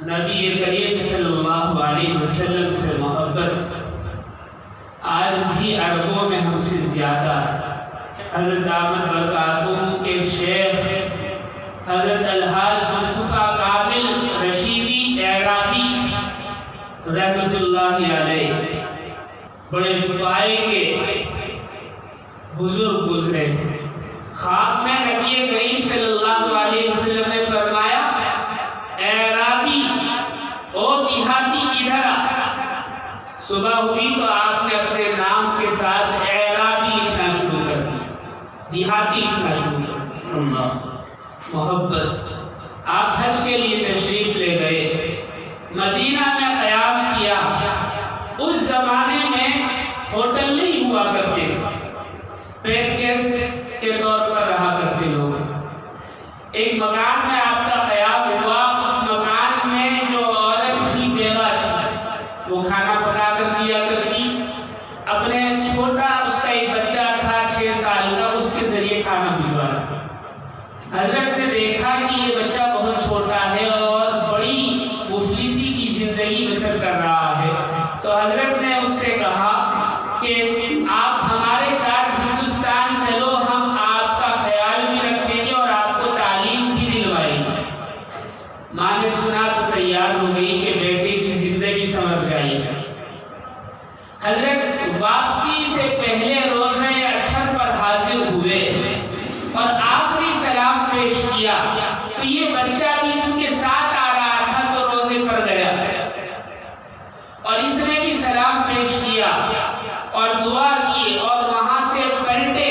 نبی کریم صلی اللہ علیہ وسلم سے محبت آج بھی عربوں میں ہم سے زیادہ ہے۔ حضرت دامت برکاتہم کے شیخ حضرت الحاج مصطفیٰ کامل رشیدی اعرابی رحمت اللہ علیہ بڑے پائے کے بزرگ گزرے ہیں۔ خواب میں نبی کریم صلی اللہ علیہ وسلم نے فرمایا، اعرابی او دیہاتی ادھر آ۔ صبح ہوئی تو آپ نے اپنے نام کے ساتھ اعرابی لکھنا شروع کر دیا، دیہاتی لکھنا شروع کر دیا۔ محبت۔ آپ حج کے لیے تشریف لے گئے، مدینہ میں قیام کیا۔ اس زمانے میں ہوٹل نہیں ہوا کرتے تھے، پیڈ گیسٹ کے طور پر رہا کرتے لوگ۔ ایک مکان میں آپ کا قیام ہوا، اس مکان میں جو عورت تھی بیوہ تھی، وہ کھانا پکا کر دیا کرتی، اپنے چھوٹا اس کا ایک بچہ تھا 6 سال کا، اس کے ذریعے کھانا بھجواتی۔ حضرت نے دیکھا کہ یہ بچہ بہت چھوٹا ہے اور بڑی مفلسی کی زندگی بسر کر رہا ہے، تو حضرت نے اس سے کہا کہ آپ ہمارے ساتھ ہندوستان چلو، ہم آپ کا خیال بھی رکھیں گے اور آپ کو تعلیم بھی دلوائیں گے۔ ماں نے سنا تو تیار ہو گئی کہ بیٹے کی زندگی سمجھ جائے گی۔ حضرت واپسی سے پہلے روزہ اطہر پر حاضر ہوئے اور آخری سلام پیش کیا، تو یہ بچہ بھی چونکہ ساتھ آ رہا تھا تو روزے پر گیا اور اس نے بھی سلام پیش کیا اور دعا کی اور وہاں سے پلٹے۔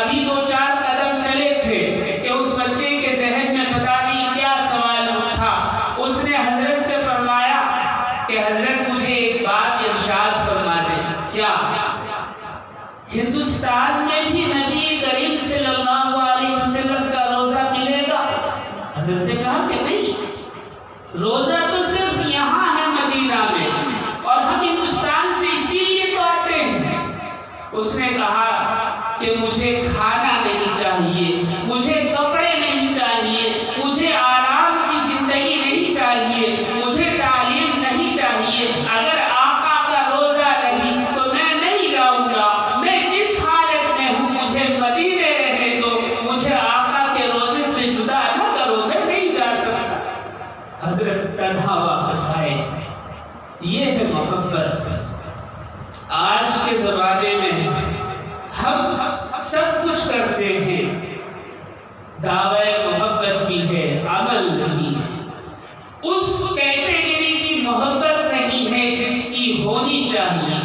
ابھی 2-4 قدم چلے تھے کہ اس بچے کے ذہن میں پتہ نہیں کیا سوال اٹھا۔ اس نے حضرت سے فرمایا کہ حضرت مجھے ایک بات ارشاد فرما دیں، کیا ہندوستان میں بھی نبی کریم صلی اللہ علیہ وسلم کا روزہ ملے گا؟ حضرت نے کہا کہ نہیں، روزہ تو صرف یہاں ہے مدینہ میں، اور ہم ہندوستان سے اسی لیے تو آتے ہیں۔ اس نے کہا کہ مجھے کھانا نہیں چاہیے، مجھے کپڑے نہیں چاہیے، مجھے آرام کی زندگی نہیں چاہیے، مجھے تعلیم نہیں چاہیے۔ اگر آقا کا روزہ نہیں تو میں نہیں جاؤں گا، میں جس حالت میں ہوں مجھے مدینے رہنے دو، مجھے آقا کے روزے سے جدا نہ کرو، میں نہیں جا سکتا۔ حضرت تنہا واپس آئے۔ یہ ہے محبت۔ آج کے زمانے میں ہم سب کچھ کرتے ہیں، دعوی محبت بھی ہے، عمل نہیں ہے۔ اس کیٹیگری کی محبت نہیں ہے جس کی ہونی چاہیے۔